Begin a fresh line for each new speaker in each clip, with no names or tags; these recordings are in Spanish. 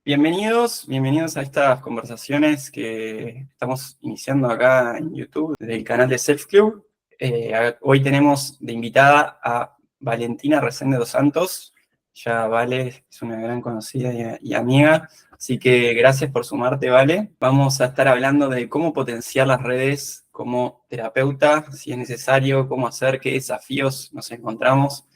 Bienvenidos a estas conversaciones que estamos iniciando acá en YouTube, del canal de Self Club. Hoy tenemos de invitada a Valentina Resende dos Santos. Ya Vale es una gran conocida y amiga, así que gracias por sumarte, Vale. Vamos a estar hablando de cómo potenciar las redes como terapeuta, si es necesario, cómo hacer, qué desafíos nos encontramos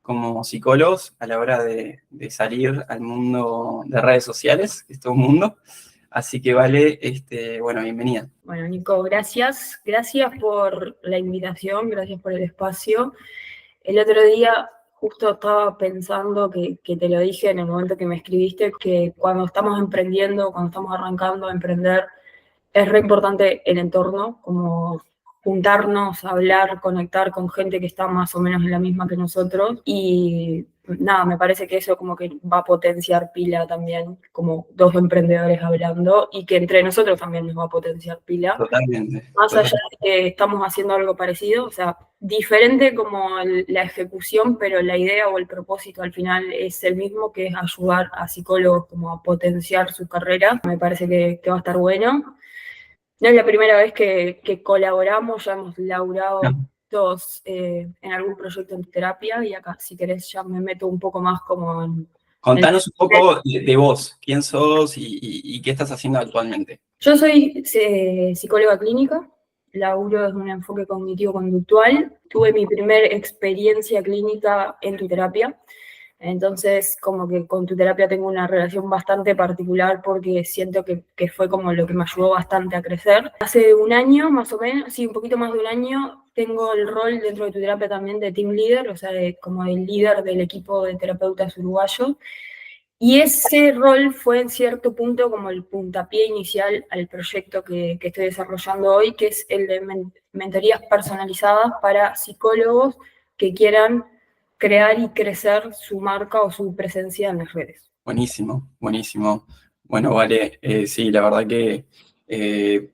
como psicólogos a la hora de salir al mundo de redes sociales, que es todo un mundo. Así que Vale, bueno, bienvenida.
Bueno, Nico, gracias. Gracias por la invitación, gracias por el espacio. El otro día justo estaba pensando que te lo dije en el momento que me escribiste, que cuando estamos emprendiendo, cuando estamos arrancando a emprender, es re importante el entorno, como juntarnos, hablar, conectar con gente que está más o menos en la misma que nosotros. Y nada, me parece que eso como que va a potenciar pila también, como dos emprendedores hablando, y que entre nosotros también nos va a potenciar pila.
Totalmente.
Más allá de que estamos haciendo algo parecido, o sea, diferente como la ejecución, pero la idea o el propósito al final es el mismo, que es ayudar a psicólogos como a potenciar su carrera. Me parece que va a estar bueno. No es la primera vez que colaboramos, ya hemos laburado todos en algún proyecto en terapia, y acá, si querés, ya me meto un poco más como en...
Contanos un poco de vos, quién sos y qué estás haciendo actualmente.
Yo soy psicóloga clínica, laburo desde un enfoque cognitivo-conductual. Tuve mi primera experiencia clínica en tu terapia. Entonces, como que con tu terapia tengo una relación bastante particular, porque siento que fue como lo que me ayudó bastante a crecer. Hace un año, más o menos, sí, un poquito más de un año, tengo el rol dentro de tu terapia también de team leader, o sea, como el líder del equipo de terapeutas uruguayos. Y ese rol fue en cierto punto como el puntapié inicial al proyecto que estoy desarrollando hoy, que es el de mentorías personalizadas para psicólogos que quieran crear y crecer su marca o su presencia en las redes.
Buenísimo, buenísimo. Bueno, Vale, sí, la verdad que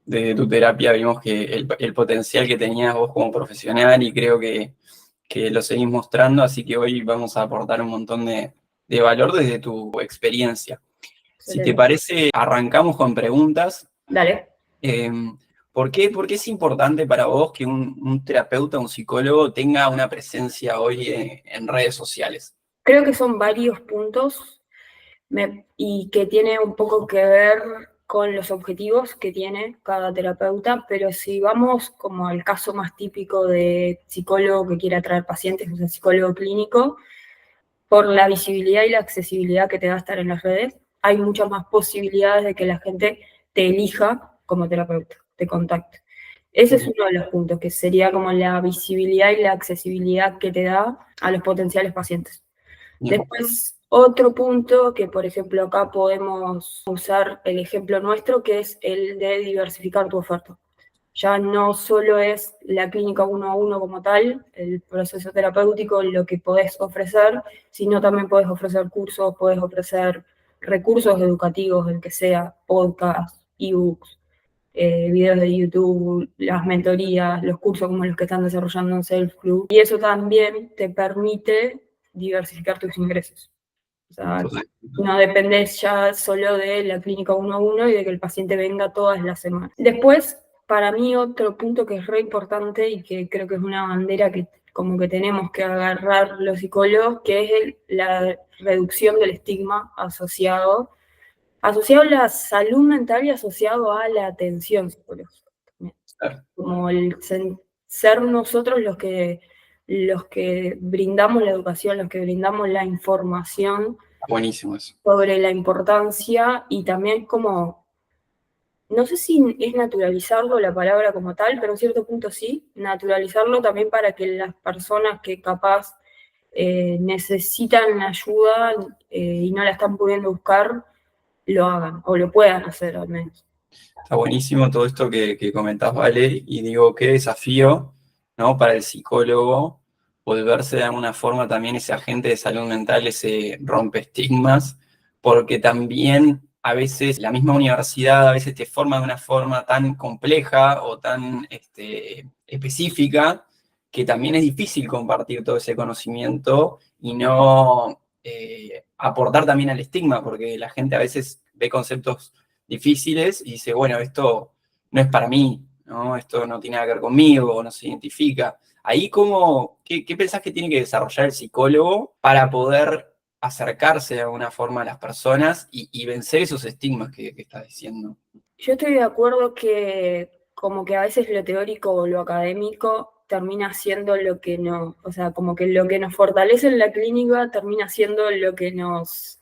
desde tu terapia vimos que el potencial que tenías vos como profesional, y creo que lo seguís mostrando, así que hoy vamos a aportar un montón de valor desde tu experiencia. Si te parece, arrancamos con preguntas.
Dale.
¿Por qué es importante para vos que un terapeuta, un psicólogo tenga una presencia hoy en redes sociales?
Creo que son varios puntos y que tiene un poco que ver con los objetivos que tiene cada terapeuta, pero si vamos como al caso más típico de psicólogo que quiere atraer pacientes, o sea, psicólogo clínico, por la visibilidad y la accesibilidad que te va a estar en las redes, hay muchas más posibilidades de que la gente te elija como terapeuta, te contacte. Ese es uno de los puntos, que sería como la visibilidad y la accesibilidad que te da a los potenciales pacientes.
Bien.
Después, otro punto que, por ejemplo, acá podemos usar el ejemplo nuestro, que es el de diversificar tu oferta. Ya no solo es la clínica 1-a-1 como tal, el proceso terapéutico, lo que podés ofrecer, sino también podés ofrecer cursos, podés ofrecer recursos educativos, el que sea, podcasts, ebooks, videos de YouTube, las mentorías, los cursos como los que están desarrollando en Self Club. Y eso también te permite diversificar tus ingresos. O sea, no dependes ya solo de la clínica 1-a-1 y de que el paciente venga todas las semanas. Después, para mí, otro punto que es re importante y que creo que es una bandera que como que tenemos que agarrar los psicólogos, que es la reducción del estigma asociado a la salud mental y asociado a la atención psicológica. Como el ser nosotros los que brindamos la educación, los que brindamos la información.
Buenísimo eso.
Sobre la importancia, y también como, no sé si es naturalizarlo la palabra como tal, pero en cierto punto sí, naturalizarlo también para que las personas que capaz necesitan ayuda y no la están pudiendo buscar, lo hagan, o lo puedan hacer al menos.
Está buenísimo todo esto que comentás, Vale, y digo, qué desafío, ¿no? Para el psicólogo volverse de alguna forma también ese agente de salud mental, ese rompe estigmas, porque también a veces la misma universidad a veces te forma de una forma tan compleja o tan específica, que también es difícil compartir todo ese conocimiento y no aportar también al estigma, porque la gente a veces ve conceptos difíciles y dice, bueno, esto no es para mí, ¿no? Esto no tiene nada que ver conmigo, no se identifica. Ahí, ¿qué pensás que tiene que desarrollar el psicólogo para poder acercarse de alguna forma a las personas y vencer esos estigmas que estás diciendo?
Yo estoy de acuerdo que como que a veces lo teórico o lo académico termina siendo lo que no, o sea, como que lo que nos fortalece en la clínica termina siendo lo que nos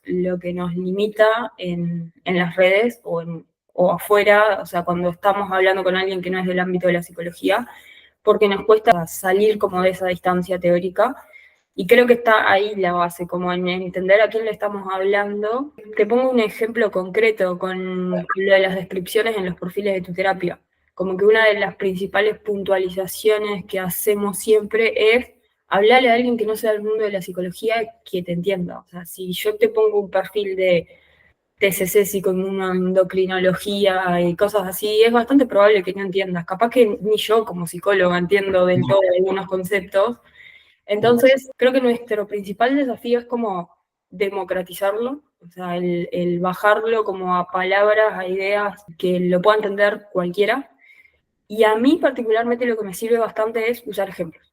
limita en las redes o afuera, o sea, cuando estamos hablando con alguien que no es del ámbito de la psicología, porque nos cuesta salir como de esa distancia teórica. Y creo que está ahí la base, como en entender a quién le estamos hablando. Te pongo un ejemplo concreto con lo de las descripciones en los perfiles de tu terapia. Como que una de las principales puntualizaciones que hacemos siempre es hablarle a alguien que no sea del mundo de la psicología que te entienda. O sea, si yo te pongo un perfil de TCC con una endocrinología y cosas así, es bastante probable que no entiendas. Capaz que ni yo como psicóloga entiendo del todo algunos conceptos. Entonces, creo que nuestro principal desafío es como democratizarlo, o sea, el bajarlo como a palabras, a ideas que lo pueda entender cualquiera. Y a mí particularmente lo que me sirve bastante es usar ejemplos.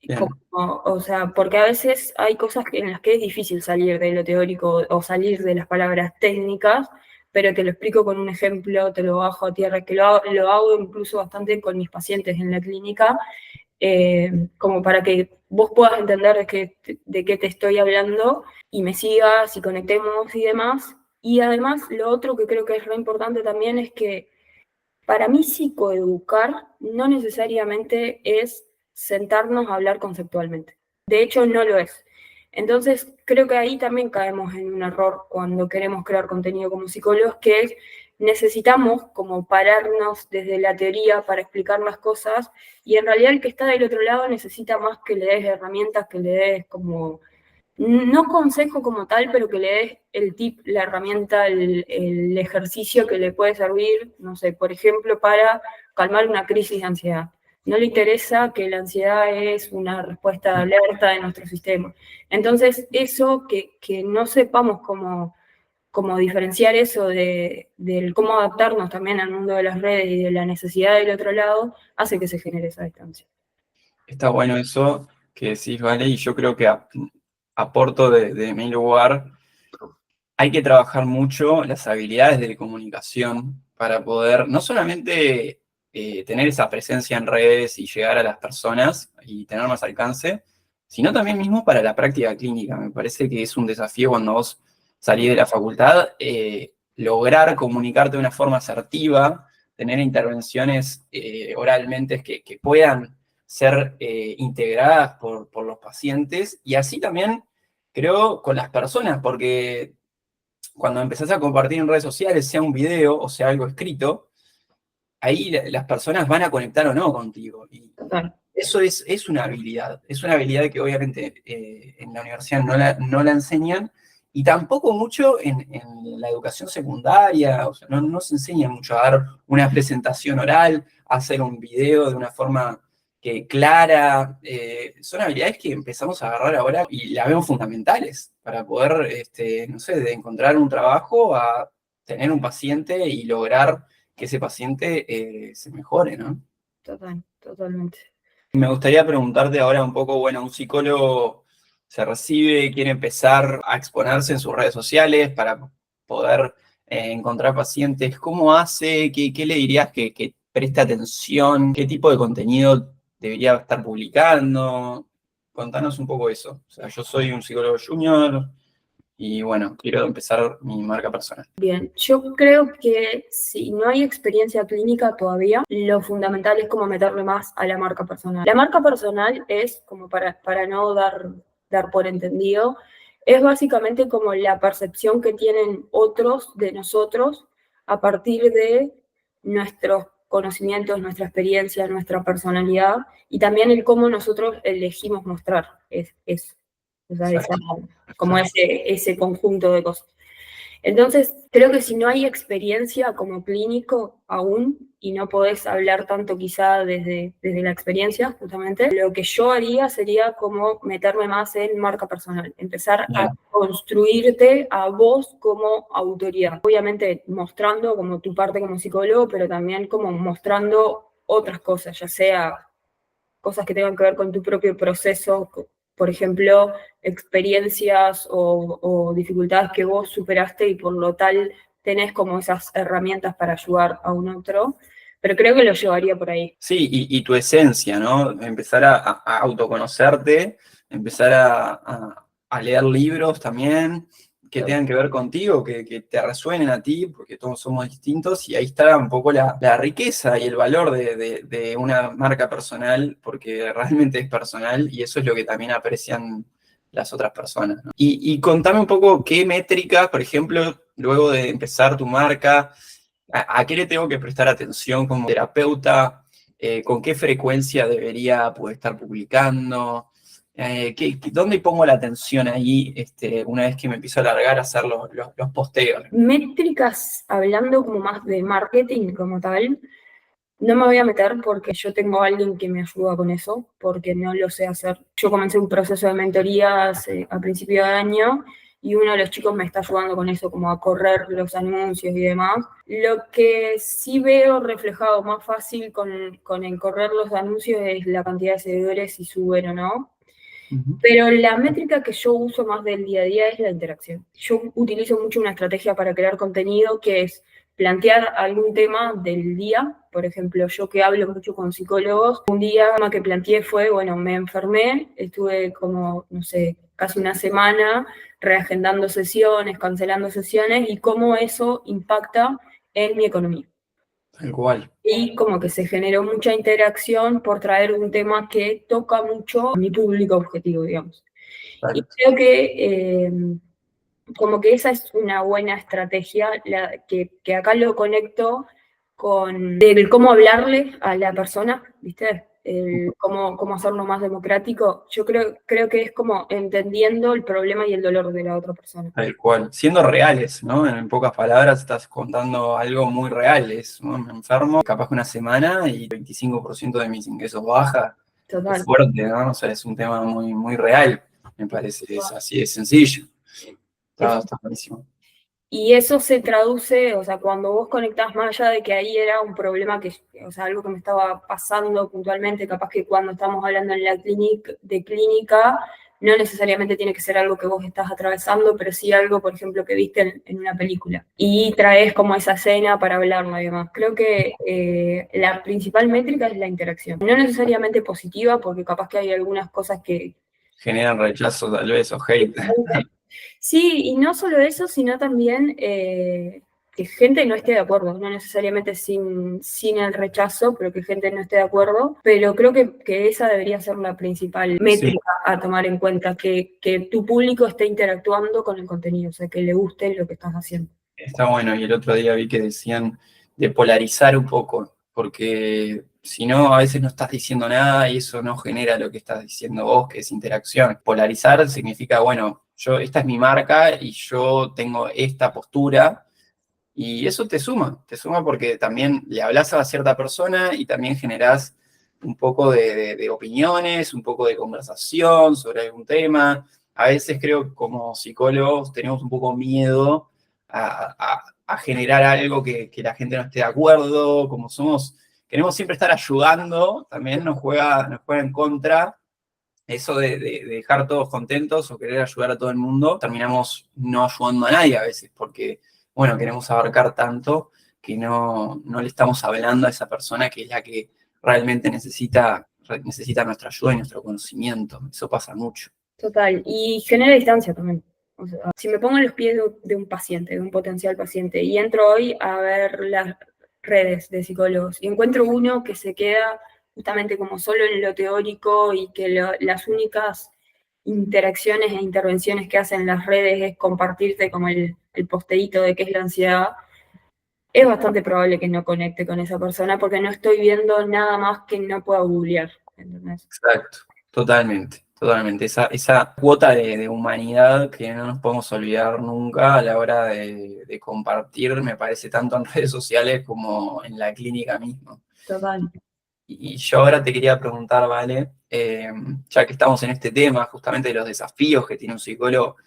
Bien.
O sea, porque a veces hay cosas en las que es difícil salir de lo teórico o salir de las palabras técnicas, pero te lo explico con un ejemplo, te lo bajo a tierra, que lo hago incluso bastante con mis pacientes en la clínica, como para que vos puedas entender de qué te estoy hablando y me sigas y conectemos y demás. Y además, lo otro que creo que es re importante también es que para mí psicoeducar no necesariamente es sentarnos a hablar conceptualmente. De hecho, no lo es. Entonces, creo que ahí también caemos en un error cuando queremos crear contenido como psicólogos, que es necesitamos como pararnos desde la teoría para explicar las cosas y en realidad el que está del otro lado necesita más que le des herramientas, que le des como no consejo como tal, pero que le des el tip, la herramienta, el ejercicio que le puede servir, no sé, por ejemplo, para calmar una crisis de ansiedad. No le interesa que la ansiedad es una respuesta de alerta de nuestro sistema. Entonces, eso que no sepamos cómo diferenciar eso del cómo adaptarnos también al mundo de las redes y de la necesidad del otro lado, hace que se genere esa distancia.
Está bueno eso que decís, ¿vale? Y yo creo que aporto de mi lugar, hay que trabajar mucho las habilidades de comunicación para poder no solamente tener esa presencia en redes y llegar a las personas y tener más alcance, sino también mismo para la práctica clínica. Me parece que es un desafío cuando vos salís de la facultad, lograr comunicarte de una forma asertiva, tener intervenciones oralmente que puedan ser integradas por los pacientes y así también, creo, con las personas, porque cuando empezás a compartir en redes sociales, sea un video o sea algo escrito, ahí las personas van a conectar o no contigo. Y
Total.
eso es una habilidad que obviamente en la universidad no la enseñan, y tampoco mucho en la educación secundaria, o sea, no se enseña mucho a dar una presentación oral, a hacer un video de una forma clara. Son habilidades que empezamos a agarrar ahora y las vemos fundamentales para poder, no sé, de encontrar un trabajo a tener un paciente y lograr que ese paciente se mejore, ¿no?
Total, totalmente.
Me gustaría preguntarte ahora un poco, bueno, un psicólogo se recibe, quiere empezar a exponerse en sus redes sociales para poder encontrar pacientes. ¿Cómo hace? ¿Qué le dirías que preste atención? ¿Qué tipo de contenido debería estar publicando? Contanos un poco eso. O sea, yo soy un psicólogo junior y bueno, quiero empezar mi marca personal.
Bien, yo creo que si no hay experiencia clínica todavía, lo fundamental es como meterle más a la marca personal. La marca personal es, como para no dar por entendido, es básicamente como la percepción que tienen otros de nosotros a partir de nuestros conocimientos, nuestra experiencia, nuestra personalidad y también el cómo nosotros elegimos mostrar eso. O sea, como ese conjunto de cosas. Entonces, Creo que si no hay experiencia como clínico aún, y no podés hablar tanto quizá desde la experiencia, justamente, lo que yo haría sería como meterme más en marca personal, empezar a
Bien.
construirte a vos como autoridad. Obviamente mostrando como tu parte como psicólogo, pero también como mostrando otras cosas, ya sea cosas que tengan que ver con tu propio proceso, por ejemplo, experiencias o dificultades que vos superaste y por lo tal tenés como esas herramientas para ayudar a un otro, pero creo que lo llevaría por ahí.
Sí, y tu esencia, ¿no? Empezar a autoconocerte, empezar a leer libros también que tengan que ver contigo, que te resuenen a ti, porque todos somos distintos, y ahí está un poco la riqueza y el valor de una marca personal, porque realmente es personal, y eso es lo que también aprecian las otras personas, ¿no? Y contame un poco qué métricas, por ejemplo, luego de empezar tu marca, ¿a qué le tengo que prestar atención como terapeuta? ¿Con qué frecuencia debería pues, estar publicando? ¿Dónde pongo la atención ahí una vez que me empiezo a largar a hacer los posteos?
Métricas, hablando como más de marketing como tal, no me voy a meter porque yo tengo a alguien que me ayuda con eso, porque no lo sé hacer. Yo comencé un proceso de mentoría a principio de año y uno de los chicos me está ayudando con eso, como a correr los anuncios y demás. Lo que sí veo reflejado más fácil con el correr los anuncios es la cantidad de seguidores, si suben o no. Pero la métrica que yo uso más del día a día es la interacción. Yo utilizo mucho una estrategia para crear contenido que es plantear algún tema del día. Por ejemplo, yo que hablo mucho con psicólogos, un día que planteé fue, bueno, me enfermé, estuve como, no sé, casi una semana reagendando sesiones, cancelando sesiones y cómo eso impacta en mi economía.
Tal cual.
Y como que se generó mucha interacción por traer un tema que toca mucho a mi público objetivo, digamos. Y
Exacto.
creo que como que esa es una buena estrategia, que acá lo conecto con el cómo hablarle a la persona, ¿viste? El cómo hacerlo más democrático. Yo creo que es como entendiendo el problema y el dolor de la otra persona.
Tal cual. Siendo reales, ¿no? En pocas palabras estás contando algo muy real. ¿No? Me enfermo, capaz que una semana y 25% de mis ingresos baja. Es
Total.
fuerte, ¿no? O sea, es un tema muy, muy real, me parece. Es así de sencillo. Está buenísimo.
Y eso se traduce, o sea, cuando vos conectás más allá de que ahí era un problema o sea, algo que me estaba pasando puntualmente, capaz que cuando estamos hablando en la clínica, no necesariamente tiene que ser algo que vos estás atravesando, pero sí algo, por ejemplo, que viste en una película. Y traes como esa escena para hablarlo y demás. Creo que la principal métrica es la interacción. No necesariamente positiva, porque capaz que hay algunas cosas que
Generan rechazo tal vez o hate.
sí, y no solo eso, sino también que gente no esté de acuerdo, no necesariamente sin el rechazo, pero que gente no esté de acuerdo. Pero creo que esa debería ser la principal
Sí,
métrica a tomar en cuenta, que tu público esté interactuando con el contenido, o sea, que le guste lo que estás haciendo.
está bueno. Y el otro día vi que decían de polarizar un poco, porque si no, a veces no estás diciendo nada y eso no genera lo que estás diciendo vos, que es interacción. Polarizar significa, bueno, esta es mi marca y yo tengo esta postura. Y eso te suma porque también le hablas a cierta persona y también generás un poco de opiniones, un poco de conversación sobre algún tema. A veces creo que como psicólogos tenemos un poco miedo a generar algo que la gente no esté de acuerdo, como somos, queremos siempre estar ayudando, también nos juega en contra. Eso de dejar todos contentos o querer ayudar a todo el mundo, terminamos no ayudando a nadie a veces, porque, bueno, queremos abarcar tanto que no le estamos hablando a esa persona que es la que realmente necesita nuestra ayuda y nuestro conocimiento. Eso pasa mucho.
Total, y genera distancia también. O sea, si me pongo en los pies de un paciente, de un potencial paciente, y entro hoy a ver las redes de psicólogos y encuentro uno que se queda justamente como solo en lo teórico y que las únicas interacciones e intervenciones que hacen las redes es compartirte como el posteíto de qué es la ansiedad, es bastante probable que no conecte con esa persona porque no estoy viendo nada más que no pueda googlear, ¿entendés?
Exacto, totalmente. Totalmente, esa cuota de humanidad que no nos podemos olvidar nunca a la hora de compartir, me parece tanto en redes sociales como en la clínica misma.
Total.
Y yo ahora te quería preguntar, Vale, ya que estamos en este tema justamente de los desafíos que tiene un psicólogo,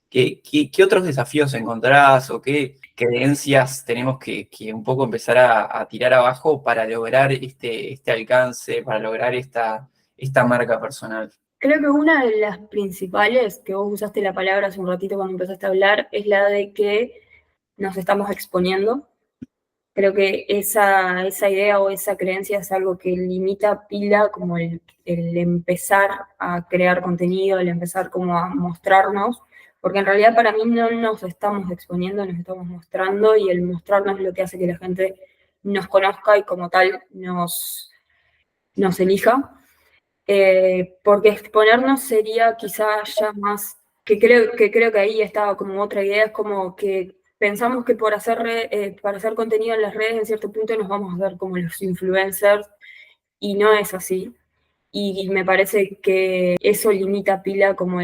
¿qué otros desafíos encontrás o qué creencias tenemos que un poco empezar a tirar abajo para lograr este alcance, para lograr esta marca personal?
Creo que una de las principales, que vos usaste la palabra hace un ratito cuando empezaste a hablar, es la de que nos estamos exponiendo. Creo que esa idea o esa creencia es algo que limita pila como el empezar a crear contenido, el empezar como a mostrarnos, porque en realidad para mí no nos estamos exponiendo, nos estamos mostrando y el mostrarnos es lo que hace que la gente nos conozca y como tal nos elija. Porque exponernos sería quizá ya más, que creo que ahí estaba como otra idea, es como que pensamos que para hacer contenido en las redes en cierto punto nos vamos a ver como los influencers y no es así. Y me parece que eso limita pila como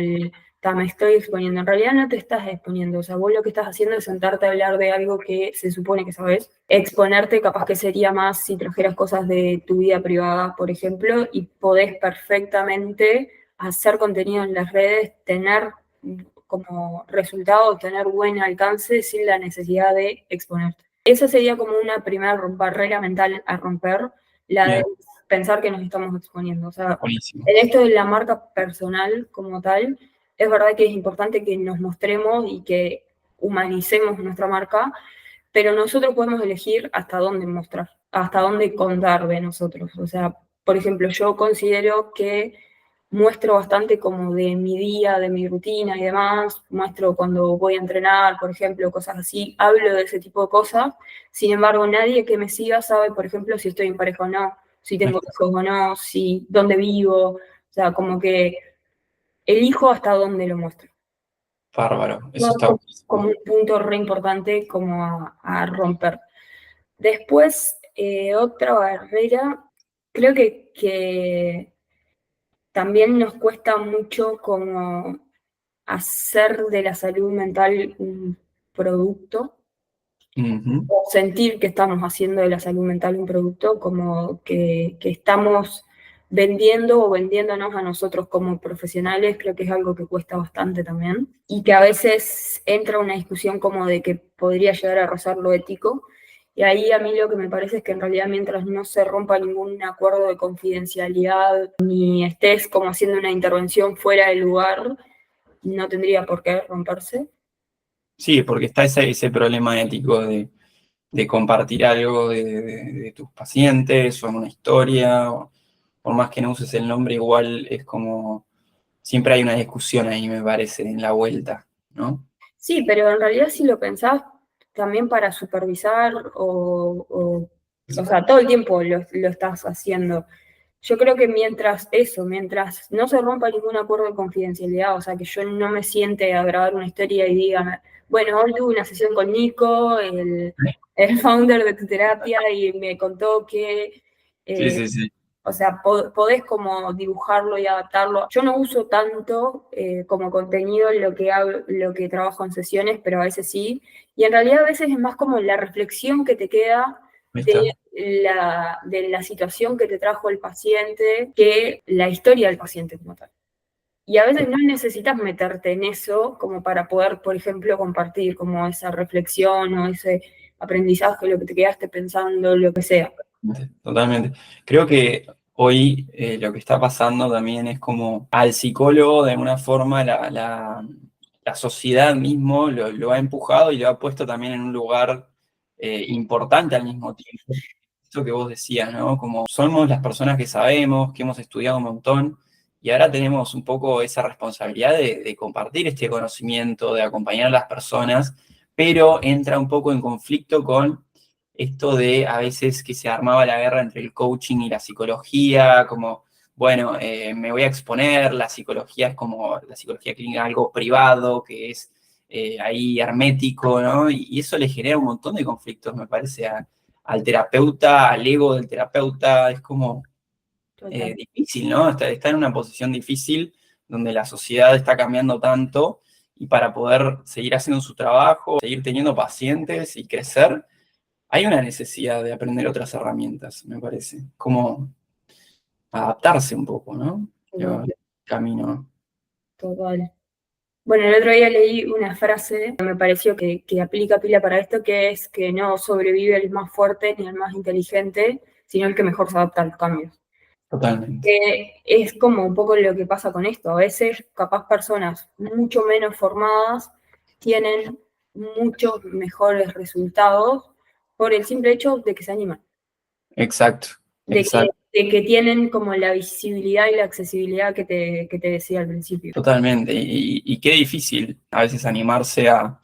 me estoy exponiendo. En realidad no te estás exponiendo, o sea, vos lo que estás haciendo es sentarte a hablar de algo que se supone que sabes. Exponerte capaz que sería más si trajeras cosas de tu vida privada, por ejemplo, y podés perfectamente hacer contenido en las redes, tener como resultado, tener buen alcance sin la necesidad de exponerte. Esa sería como una primera barrera mental a romper, la de
Bien,
pensar que nos estamos exponiendo. O sea,
buenísimo.
en esto de la marca personal como tal, es verdad que es importante que nos mostremos y que humanicemos nuestra marca, pero nosotros podemos elegir hasta dónde mostrar, hasta dónde contar de nosotros. O sea, por ejemplo, yo considero que muestro bastante como de mi día, de mi rutina y demás, muestro cuando voy a entrenar, por ejemplo, cosas así, hablo de ese tipo de cosas, sin embargo, nadie que me siga sabe, por ejemplo, si estoy en pareja o no, si tengo hijos o no, si dónde vivo, o sea, como que elijo hasta dónde lo muestro.
Bárbaro, eso
No,
está
como
buenísimo.
un punto re importante como a romper. Después, otra barrera, creo que también nos cuesta mucho como hacer de la salud mental un producto
Ujú.
o sentir que estamos haciendo de la salud mental un producto, como que estamos vendiendo o vendiéndonos a nosotros como profesionales, creo que es algo que cuesta bastante también, y que a veces entra una discusión como de que podría llegar a rozar lo ético, y ahí a mí lo que me parece es que en realidad mientras no se rompa ningún acuerdo de confidencialidad, ni estés como haciendo una intervención fuera del lugar, no tendría por qué romperse.
Sí, porque está ese problema ético de compartir algo de tus pacientes o en una historia, por más que no uses el nombre, igual es como, siempre hay una discusión ahí, me parece, en la vuelta, ¿no?
Sí, pero en realidad si lo pensás, también para supervisar o sea, todo el tiempo lo estás haciendo. Yo creo que mientras no se rompa ningún acuerdo de confidencialidad, o sea, que yo no me siente a grabar una historia y diga, bueno, hoy tuve una sesión con Nico, el founder de tu terapia, y me contó que
Sí,
eh,
sí, sí.
o sea, podés como dibujarlo y adaptarlo. Yo no uso tanto como contenido lo que trabajo en sesiones, pero a veces sí. Y en realidad a veces es más como la reflexión que te queda
Ahí está.
de la situación que te trajo el paciente que la historia del paciente como tal. Y a veces no necesitas meterte en eso como para poder, por ejemplo, compartir como esa reflexión o ese aprendizaje, lo que te quedaste pensando, lo que sea.
Totalmente. Creo que hoy lo que está pasando también es como al psicólogo, de alguna forma, la sociedad mismo lo ha empujado y lo ha puesto también en un lugar importante al mismo tiempo. Esto que vos decías, ¿no? Como somos las personas que sabemos, que hemos estudiado un montón, y ahora tenemos un poco esa responsabilidad de compartir este conocimiento, de acompañar a las personas, pero entra un poco en conflicto con esto de a veces que se armaba la guerra entre el coaching y la psicología, como, bueno, me voy a exponer, la psicología es como, la psicología clínica algo privado, que es ahí hermético, ¿no? Y eso le genera un montón de conflictos, me parece, al terapeuta, al ego del terapeuta, es como
Total.
difícil, ¿no? Está en una posición difícil donde la sociedad está cambiando tanto y para poder seguir haciendo su trabajo, seguir teniendo pacientes y crecer, hay una necesidad de aprender otras herramientas, me parece. Como adaptarse un poco, ¿no? Camino.
Total. Bueno, el otro día leí una frase que me pareció que aplica pila para esto, que es que no sobrevive el más fuerte ni el más inteligente, sino el que mejor se adapta a los cambios.
Totalmente.
Que es como un poco lo que pasa con esto. A veces, capaz personas mucho menos formadas tienen muchos mejores resultados por el simple hecho de que se animan.
Exacto. Exacto.
De que tienen como la visibilidad y la accesibilidad que te decía al principio.
Totalmente. Y qué difícil a veces animarse a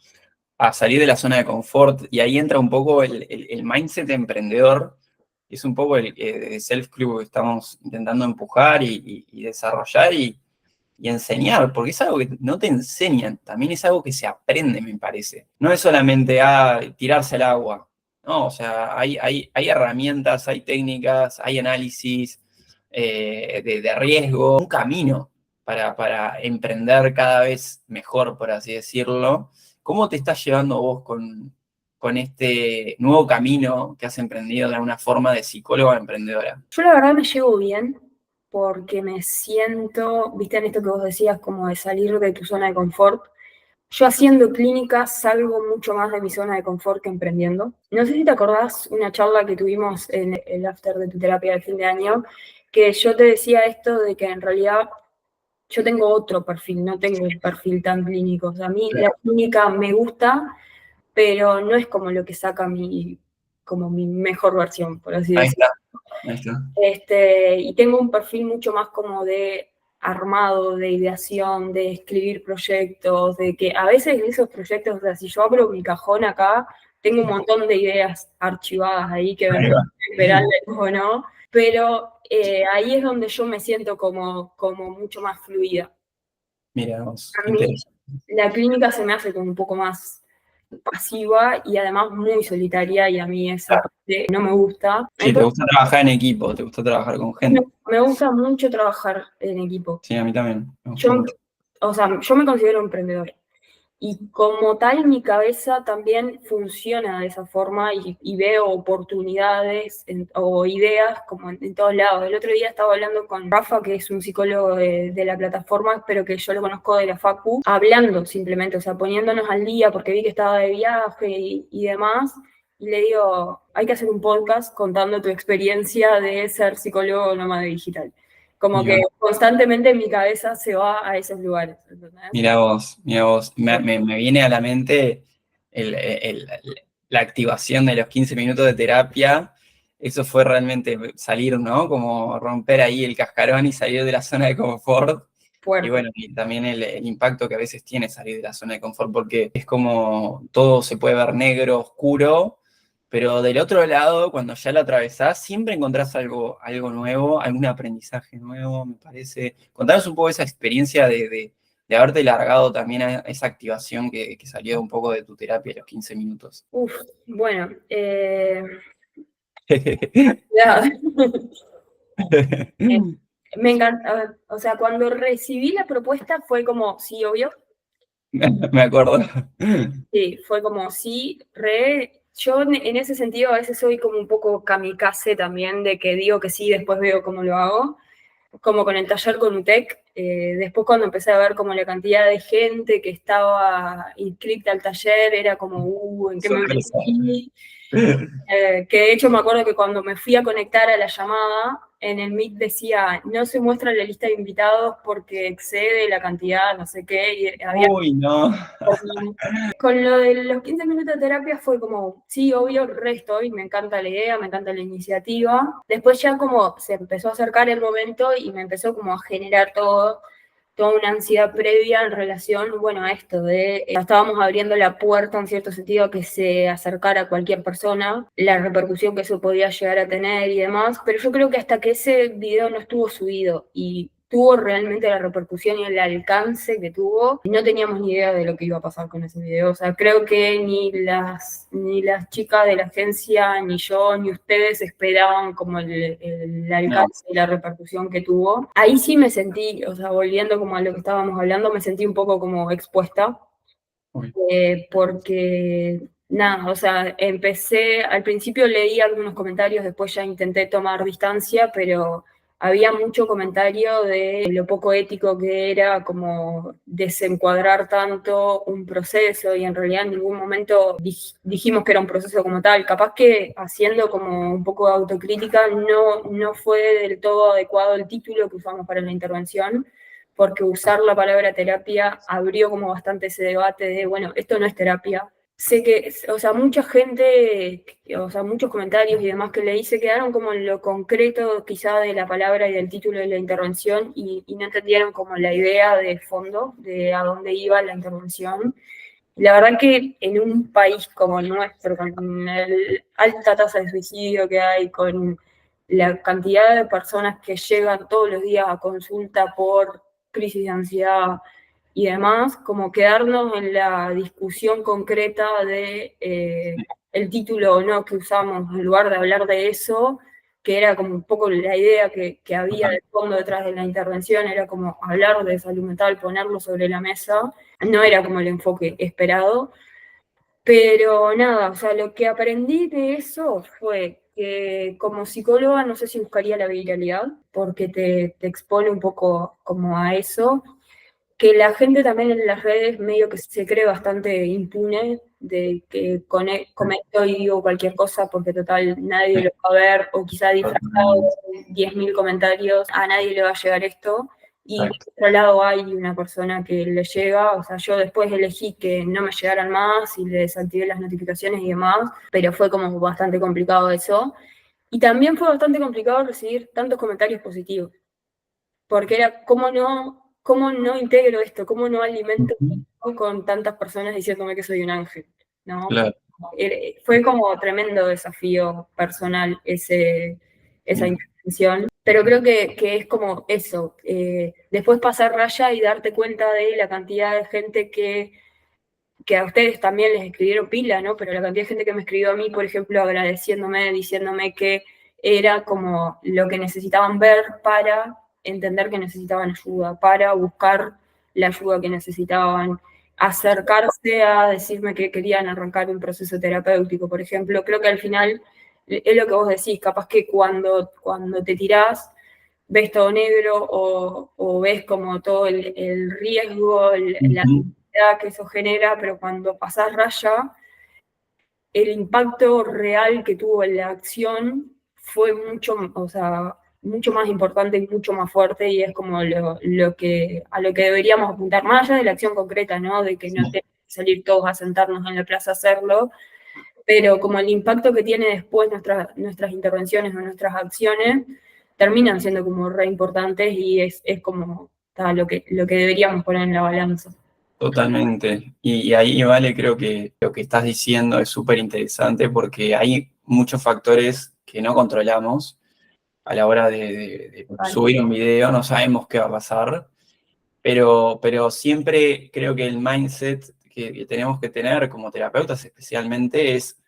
salir de la zona de confort. Y ahí entra un poco el mindset emprendedor. Es un poco el Self Club que estamos intentando empujar y desarrollar y enseñar, porque es algo que no te enseñan, también es algo que se aprende, me parece. No es solamente tirarse al agua, no, o sea, hay herramientas, hay técnicas, hay análisis de riesgo, un camino para emprender cada vez mejor, por así decirlo. ¿Cómo te estás llevando vos con este nuevo camino que has emprendido de alguna forma de psicóloga emprendedora?
Yo la verdad me llevo bien porque me siento, viste en esto que vos decías, como de salir de tu zona de confort. Yo haciendo clínica salgo mucho más de mi zona de confort que emprendiendo. No sé si te acordás una charla que tuvimos en el after de tu terapia de fin de año, que yo te decía esto de que en realidad yo tengo otro perfil, no tengo un perfil tan clínico. O sea, a mí la clínica me gusta, pero no es como lo que saca como mi mejor versión, por así decirlo.
Ahí está.
Y tengo un perfil mucho más como de armado, de ideación, de escribir proyectos, de que a veces esos proyectos, o sea, si yo abro mi cajón acá, tengo un montón de ideas archivadas ahí que ven esperarle o no, pero ahí es donde yo me siento como mucho más fluida.
Mira vos,
A
qué
mí
interesante.
la clínica se me hace como un poco más pasiva y además muy solitaria y a mí esa parte no me gusta.
Sí, te gusta trabajar en equipo, te gusta trabajar con gente.
Me gusta mucho trabajar en equipo.
Sí, a mí también, me gusta
Yo,
mucho.
o sea, yo me considero emprendedora y como tal mi cabeza también funciona de esa forma y veo oportunidades o ideas como en todos lados. El otro día estaba hablando con Rafa, que es un psicólogo de la plataforma, pero que yo lo conozco de la Facu, hablando simplemente, o sea, poniéndonos al día porque vi que estaba de viaje y demás. Y le digo, hay que hacer un podcast contando tu experiencia de ser psicólogo nómada digital. Como
Mira,
que constantemente mi cabeza se va a esos lugares, ¿entendés?
mira vos, mira vos. Me viene a la mente la activación de los 15 minutos de terapia. Eso fue realmente salir, ¿no? Como romper ahí el cascarón y salir de la zona de confort.
Fuerte.
Y bueno, y también el impacto que a veces tiene salir de la zona de confort, porque es como todo se puede ver negro, oscuro, pero del otro lado, cuando ya lo atravesás, siempre encontrás algo nuevo, algún aprendizaje nuevo, me parece. Contanos un poco esa experiencia de haberte largado también a esa activación que salió un poco de tu terapia a los 15 minutos.
Uf, bueno, me encanta, o sea, cuando recibí la propuesta fue como, sí, obvio,
Me acuerdo.
sí, fue como, sí, yo en ese sentido a veces soy como un poco kamikaze también, de que digo que sí, después veo cómo lo hago, como con el taller con UTEC, después cuando empecé a ver como la cantidad de gente que estaba inscrita al taller, era como, ¿en qué me metí? Que de hecho me acuerdo que cuando me fui a conectar a la llamada, en el Meet decía, no se muestra la lista de invitados porque excede la cantidad, no sé qué, y había...
Uy, no.
Con lo de los 15 minutos de terapia fue como, sí, obvio, re estoy, me encanta la idea, me encanta la iniciativa. Después ya como se empezó a acercar el momento y me empezó como a generar toda una ansiedad previa en relación, bueno, a esto de, estábamos abriendo la puerta en cierto sentido a que se acercara a cualquier persona, la repercusión que eso podía llegar a tener y demás, pero yo creo que hasta que ese video no estuvo subido y tuvo realmente la repercusión y el alcance que tuvo, no teníamos ni idea de lo que iba a pasar con ese video. O sea, creo que ni las chicas de la agencia, ni yo, ni ustedes esperaban como el alcance y la repercusión que tuvo. Ahí sí me sentí, o sea, volviendo como a lo que estábamos hablando, me sentí un poco como expuesta, porque nada, o sea, empecé, al principio leí algunos comentarios, después ya intenté tomar distancia, pero había mucho comentario de lo poco ético que era como desencuadrar tanto un proceso, y en realidad en ningún momento dijimos que era un proceso como tal. Capaz que haciendo como un poco de autocrítica no fue del todo adecuado el título que usamos para la intervención, porque usar la palabra terapia abrió como bastante ese debate de, bueno, esto no es terapia. Sé que, o sea, mucha gente, o sea, muchos comentarios y demás que leí se quedaron como en lo concreto quizá de la palabra y del título de la intervención, y no entendieron como la idea de fondo de a dónde iba la intervención. La verdad que en un país como el nuestro, con la alta tasa de suicidio que hay, con la cantidad de personas que llegan todos los días a consulta por crisis de ansiedad y demás, como quedarnos en la discusión concreta de el título o no que usamos, en lugar de hablar de eso, que era como un poco la idea que había de fondo detrás de la intervención, era como hablar de salud mental, ponerlo sobre la mesa, no era como el enfoque esperado. Pero nada, o sea, lo que aprendí de eso fue que como psicóloga no sé si buscaría la viralidad, porque te expone un poco como a eso, que la gente también en las redes medio que se cree bastante impune de que comento y digo cualquier cosa porque total nadie lo va a ver, o quizá disfrazado de 10.000 comentarios, a nadie le va a llegar esto. Y por otro lado hay una persona que le llega, o sea, yo después elegí que no me llegaran más y le desactivé las notificaciones y demás, pero fue como bastante complicado eso. Y también fue bastante complicado recibir tantos comentarios positivos, porque era, cómo no integro esto? ¿Cómo no alimento con tantas personas diciéndome que soy un ángel? ¿No?
Claro.
Fue como tremendo desafío personal esa intervención, pero creo que es como eso, después pasar raya y darte cuenta de la cantidad de gente que a ustedes también les escribieron pila, ¿no? Pero la cantidad de gente que me escribió a mí, por ejemplo, agradeciéndome, diciéndome que era como lo que necesitaban ver para entender que necesitaban ayuda, para buscar la ayuda que necesitaban, acercarse a decirme que querían arrancar un proceso terapéutico, por ejemplo. Creo que al final es lo que vos decís, capaz que cuando te tirás, ves todo negro o ves como todo el riesgo, la que eso genera, pero cuando pasás raya, el impacto real que tuvo en la acción fue mucho, o sea, mucho más importante y mucho más fuerte, y es como a lo que deberíamos apuntar, más allá de la acción concreta, ¿no? De que no tenemos que salir todos a sentarnos en la plaza a hacerlo, pero como el impacto que tiene después nuestras intervenciones o nuestras acciones terminan siendo como re importantes, y es como lo que deberíamos poner en la balanza.
Totalmente. Y ahí, Vale, creo que lo que estás diciendo es súper interesante porque hay muchos factores que no controlamos a la hora de subir un video, no sabemos qué va a pasar, pero siempre creo que el mindset que tenemos que tener como terapeutas especialmente es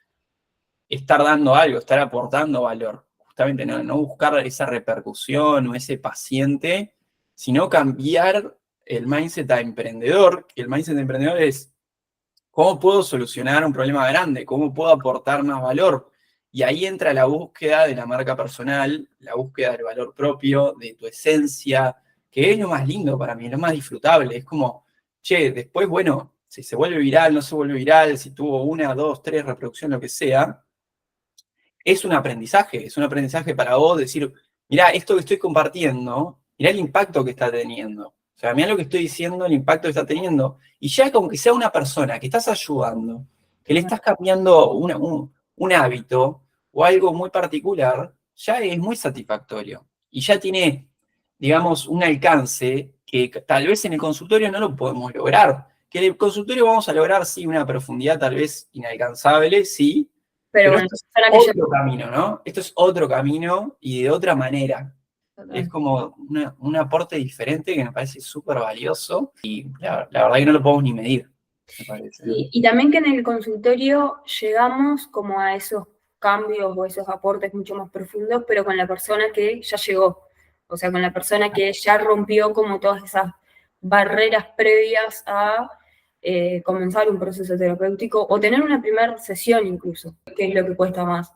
estar dando algo, estar aportando valor. Justamente no buscar esa repercusión o ese paciente, sino cambiar el mindset a emprendedor. El mindset de emprendedor es cómo puedo solucionar un problema grande, cómo puedo aportar más valor. Y ahí entra la búsqueda de la marca personal, la búsqueda del valor propio, de tu esencia, que es lo más lindo para mí, lo más disfrutable. Es como, che, después, bueno, si se vuelve viral, no se vuelve viral, si tuvo 1, 2, 3 reproducciones, lo que sea, es un aprendizaje para vos decir, mirá, esto que estoy compartiendo, mirá el impacto que está teniendo. O sea, mirá lo que estoy diciendo, el impacto que está teniendo. Y ya como que sea una persona que estás ayudando, que le estás cambiando un hábito o algo muy particular, ya es muy satisfactorio. Y ya tiene, digamos, un alcance que tal vez en el consultorio no lo podemos lograr. Que en el consultorio vamos a lograr, sí, una profundidad tal vez inalcanzable, sí,
pero
pero
bueno,
esto es otro camino, ¿no? Esto es otro camino y de otra manera. Es como un aporte diferente que me parece súper valioso y la verdad que no lo podemos ni medir, me parece, ¿no?
Y también que en el consultorio llegamos como a esos cambios o esos aportes mucho más profundos, pero con la persona que ya llegó, o sea, con la persona que ya rompió como todas esas barreras previas a comenzar un proceso terapéutico o tener una primera sesión incluso, que es lo que cuesta más.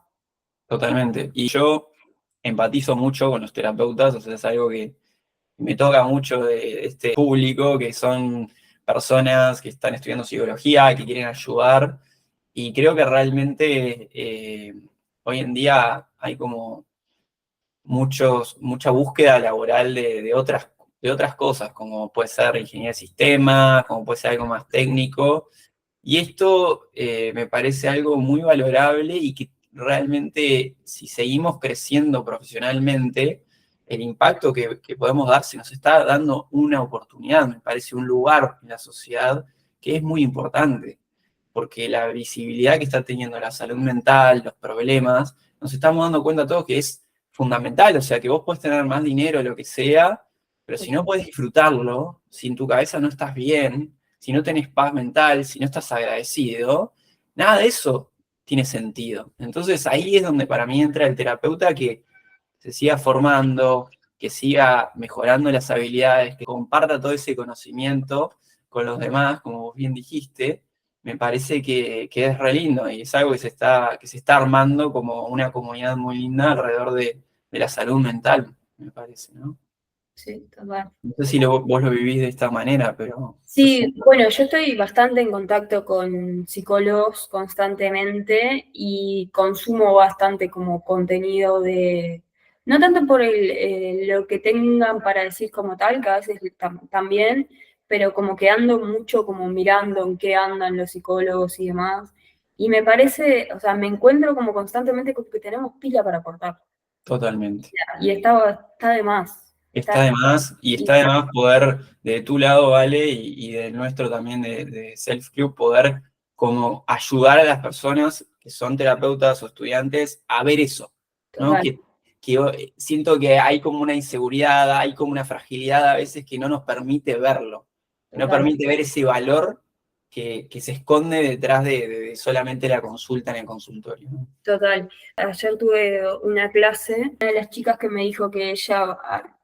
Totalmente. Y yo empatizo mucho con los terapeutas, o sea, es algo que me toca mucho de este público, que son personas que están estudiando psicología, que quieren ayudar, y creo que realmente hoy en día hay como mucha búsqueda laboral de otras cosas, como puede ser ingeniería de sistemas, como puede ser algo más técnico, y esto me parece algo muy valorable y que realmente si seguimos creciendo profesionalmente, el impacto que podemos dar se nos está dando una oportunidad, me parece un lugar en la sociedad que es muy importante, porque la visibilidad que está teniendo la salud mental, los problemas, nos estamos dando cuenta todos que es fundamental, o sea, que vos podés tener más dinero, lo que sea, pero si no podés disfrutarlo, si en tu cabeza no estás bien, si no tenés paz mental, si no estás agradecido, nada de eso tiene sentido. Entonces ahí es donde para mí entra el terapeuta que se siga formando, que siga mejorando las habilidades, que comparta todo ese conocimiento con los demás, como vos bien dijiste, me parece que es re lindo y es algo que se está armando como una comunidad muy linda alrededor de la salud mental, me parece, ¿no?
Sí, total.
No sé si vos lo vivís de esta manera, pero yo
Sí,
siento.
bueno, yo estoy bastante en contacto con psicólogos constantemente y consumo bastante como contenido de, no tanto por lo que tengan para decir como tal, que a veces también, pero como que ando mucho como mirando en qué andan los psicólogos y demás. Y me parece, o sea, me encuentro como constantemente con que tenemos pila para aportar.
Totalmente.
Y está de más. Está
Está de más, y
y
está de más poder, de tu lado, Vale, y del nuestro también de Self Club, poder como ayudar a las personas que son terapeutas o estudiantes a ver eso, ¿no?
total,
Que yo siento que hay como una inseguridad, hay como una fragilidad a veces que no nos permite verlo, que no
total.
permite ver ese valor que se esconde detrás de solamente la consulta en el consultorio, ¿no?
Total. Ayer tuve una clase, una de las chicas que me dijo que ella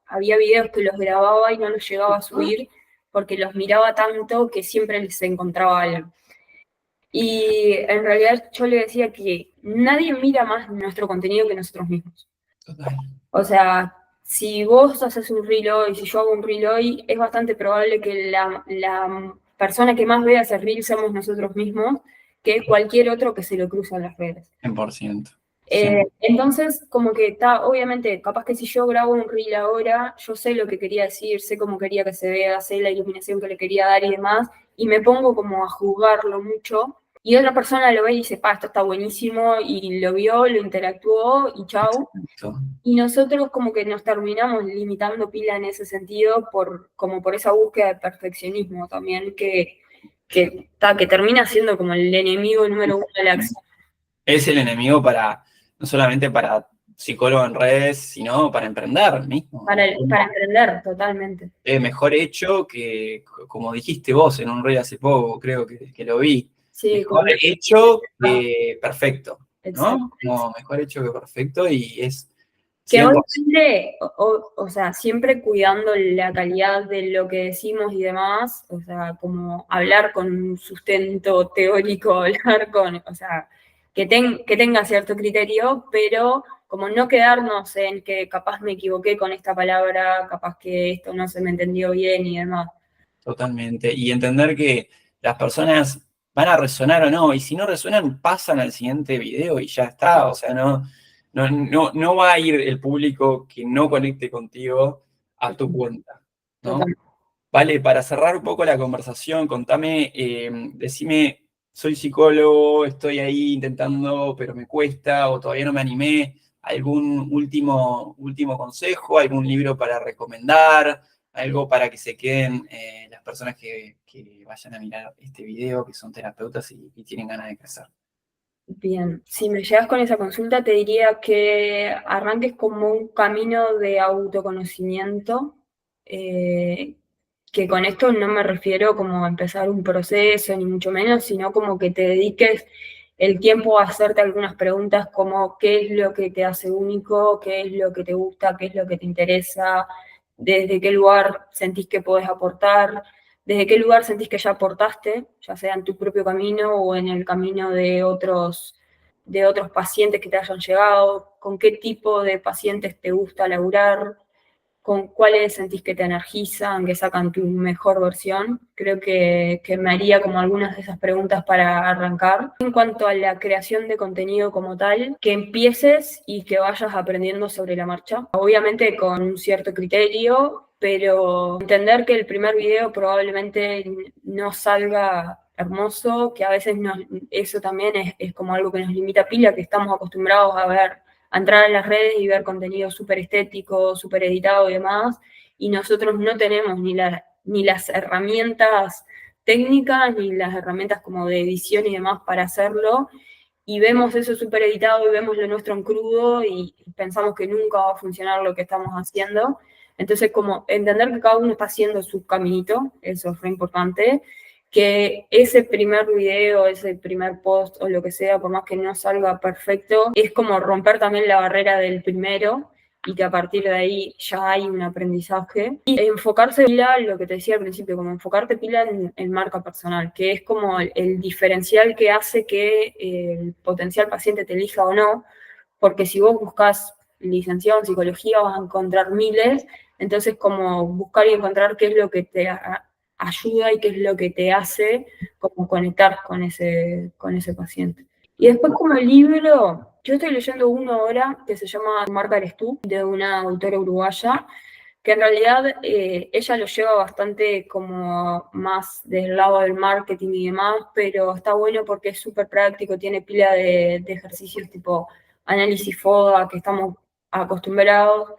había videos que los grababa y no los llegaba a subir porque los miraba tanto que siempre les encontraba algo. Y en realidad yo le decía que nadie mira más nuestro contenido que nosotros mismos.
Total.
O sea, si vos haces un reel hoy, si yo hago un reel hoy, es bastante probable que la persona que más vea ese reel seamos nosotros mismos que cualquier otro que se lo cruza en las redes.
100%. 100%.
Entonces, como que está, obviamente, capaz que si yo grabo un reel ahora, yo sé lo que quería decir, sé cómo quería que se vea, sé la iluminación que le quería dar y demás, y me pongo como a jugarlo mucho, y otra persona lo ve y dice, pa, esto está buenísimo, y lo vio, lo interactuó, y chau.
Exacto.
Y nosotros como que nos terminamos limitando pila en ese sentido, como por esa búsqueda de perfeccionismo también, que termina siendo como el enemigo número uno de la acción.
Es el enemigo no solamente para psicólogo en redes, sino para emprender mismo.
Para emprender, totalmente.
Mejor hecho que, como dijiste vos en un reel hace poco, creo que lo vi,
Sí,
mejor
con la...
hecho que perfecto,
Exacto.
¿no? Como mejor hecho que perfecto y es
Que
100%.
obviamente, o sea, siempre cuidando la calidad de lo que decimos y demás, o sea, como hablar con un sustento teórico, hablar con, o sea, que tenga cierto criterio, pero como no quedarnos en que capaz me equivoqué con esta palabra, capaz que esto no se me entendió bien y demás.
Totalmente. Y entender que las personas van a resonar o no, y si no resuenan, pasan al siguiente video y ya está. O sea, no va a ir el público que no conecte contigo a tu cuenta, ¿no?
Total.
Vale, para cerrar un poco la conversación, contame, decime, soy psicólogo, estoy ahí intentando, pero me cuesta, o todavía no me animé. ¿Algún último consejo, algún libro para recomendar, algo para que se queden las personas que vayan a mirar este video, que son terapeutas y tienen ganas de crecer?
Bien, si me llegas con esa consulta, te diría que arranques como un camino de autoconocimiento, que con esto no me refiero como a empezar un proceso, ni mucho menos, sino como que te dediques el tiempo a hacerte algunas preguntas como qué es lo que te hace único, qué es lo que te gusta, qué es lo que te interesa, desde qué lugar sentís que podés aportar, desde qué lugar sentís que ya aportaste, ya sea en tu propio camino o en el camino de otros pacientes que te hayan llegado, con qué tipo de pacientes te gusta laburar, con cuáles sentís que te energizan, que sacan tu mejor versión. Creo que me haría como algunas de esas preguntas para arrancar. En cuanto a la creación de contenido como tal, que empieces y que vayas aprendiendo sobre la marcha. Obviamente con un cierto criterio, pero entender que el primer video probablemente no salga hermoso, que a veces eso también es como algo que nos limita pila, que estamos acostumbrados a ver, a entrar en las redes y ver contenido súper estético, súper editado y demás, y nosotros no tenemos ni las herramientas técnicas, ni las herramientas como de edición y demás para hacerlo, y vemos eso súper editado y vemos lo nuestro en crudo y pensamos que nunca va a funcionar lo que estamos haciendo. Entonces, como entender que cada uno está haciendo su caminito, eso es re importante, que ese primer video, ese primer post o lo que sea, por más que no salga perfecto, es como romper también la barrera del primero y que a partir de ahí ya hay un aprendizaje. Y enfocarse pila, lo que te decía al principio, como enfocarte pila en marca personal, que es como el diferencial que hace que el potencial paciente te elija o no, porque si vos buscas licenciado en psicología vas a encontrar miles, entonces como buscar y encontrar qué es lo que te ayuda y qué es lo que te hace como conectar con ese paciente. Y después como el libro, yo estoy leyendo uno ahora que se llama Tu marca eres tú, de una autora uruguaya, que en realidad ella lo lleva bastante como más del lado del marketing y demás, pero está bueno porque es súper práctico, tiene pila de ejercicios tipo análisis FODA, que estamos acostumbrados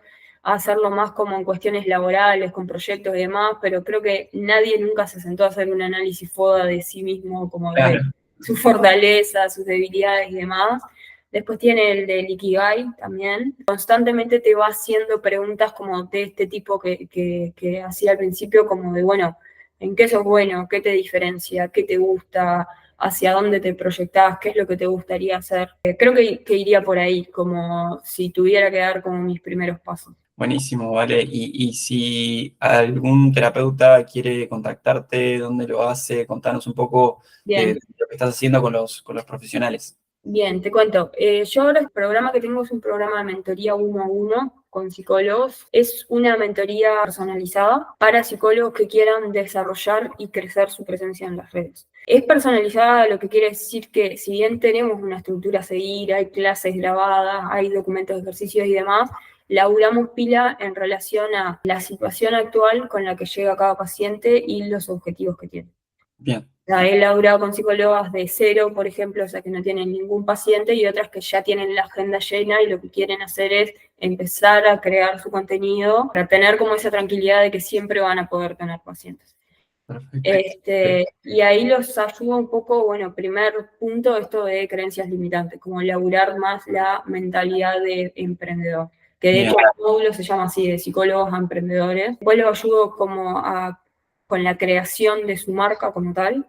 a hacerlo más como en cuestiones laborales, con proyectos y demás, pero creo que nadie nunca se sentó a hacer un análisis FODA de sí mismo, como de sus fortalezas, sus debilidades y demás. Después tiene el de Ikigai también. Constantemente te va haciendo preguntas como de este tipo que hacía al principio, como de, bueno, ¿en qué sos bueno? ¿Qué te diferencia? ¿Qué te gusta? ¿Hacia dónde te proyectás? ¿Qué es lo que te gustaría hacer? Creo que iría por ahí, como si tuviera que dar como mis primeros pasos.
Buenísimo, vale. Y si algún terapeuta quiere contactarte, ¿dónde lo hace? Contanos un poco de
Bien.
lo que estás haciendo con los profesionales.
Bien, te cuento. Yo ahora el programa que tengo es un programa de mentoría 1 a 1 con psicólogos. Es una mentoría personalizada para psicólogos que quieran desarrollar y crecer su presencia en las redes. Es personalizada, lo que quiere decir que si bien tenemos una estructura a seguir, hay clases grabadas, hay documentos de ejercicios y demás, laburamos pila en relación a la situación actual con la que llega cada paciente y los objetivos que tiene.
Bien.
He laburado con psicólogas de cero, por ejemplo, o sea, que no tienen ningún paciente, y otras que ya tienen la agenda llena y lo que quieren hacer es empezar a crear su contenido para tener como esa tranquilidad de que siempre van a poder tener pacientes.
Perfecto.
Y ahí los ayuda un poco, bueno, primer punto, esto de creencias limitantes, como laburar más la mentalidad de emprendedor, que de hecho el módulo se llama así, de psicólogos a emprendedores. Después los ayudo como con la creación de su marca como tal.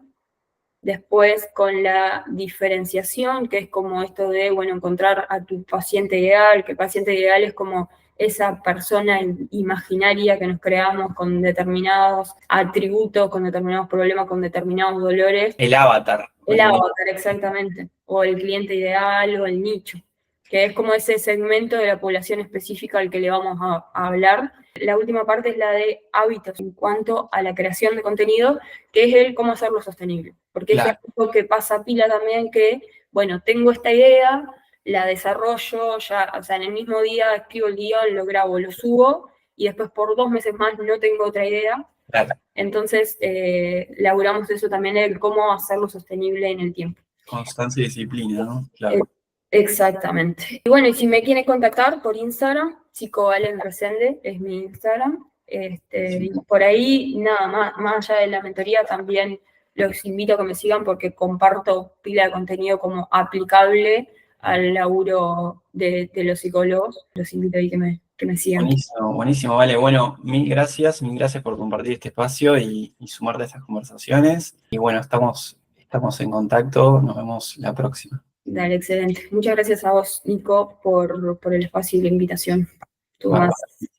Después con la diferenciación, que es como esto de, bueno, encontrar a tu paciente ideal, que el paciente ideal es como esa persona imaginaria que nos creamos con determinados atributos, con determinados problemas, con determinados dolores.
El avatar.
El avatar, exactamente. O el cliente ideal o el nicho, que es como ese segmento de la población específica al que le vamos a hablar. La última parte es la de hábitos en cuanto a la creación de contenido, que es el cómo hacerlo sostenible. Porque es algo que pasa pila también que, bueno, tengo esta idea, la desarrollo, ya, o sea, en el mismo día escribo el guión, lo grabo, lo subo, y después por 2 meses más no tengo otra idea.
Claro.
Entonces, laburamos eso también, el cómo hacerlo sostenible en el tiempo.
Constancia y disciplina, ¿no? Claro.
Exactamente. Y bueno, y si me quieren contactar por Instagram, Psicovalen Resende es mi Instagram.
Sí.
Y por ahí, nada, más allá de la mentoría, también los invito a que me sigan porque comparto pila de contenido como aplicable al laburo de los psicólogos. Los invito ahí que me sigan.
Buenísimo, buenísimo, vale. Bueno, mil gracias por compartir este espacio y sumarte a estas conversaciones. Y bueno, estamos en contacto, nos vemos la próxima.
Dale, excelente. Muchas gracias a vos, Nico, por el espacio y la invitación. Tú
Bárbaro.
más.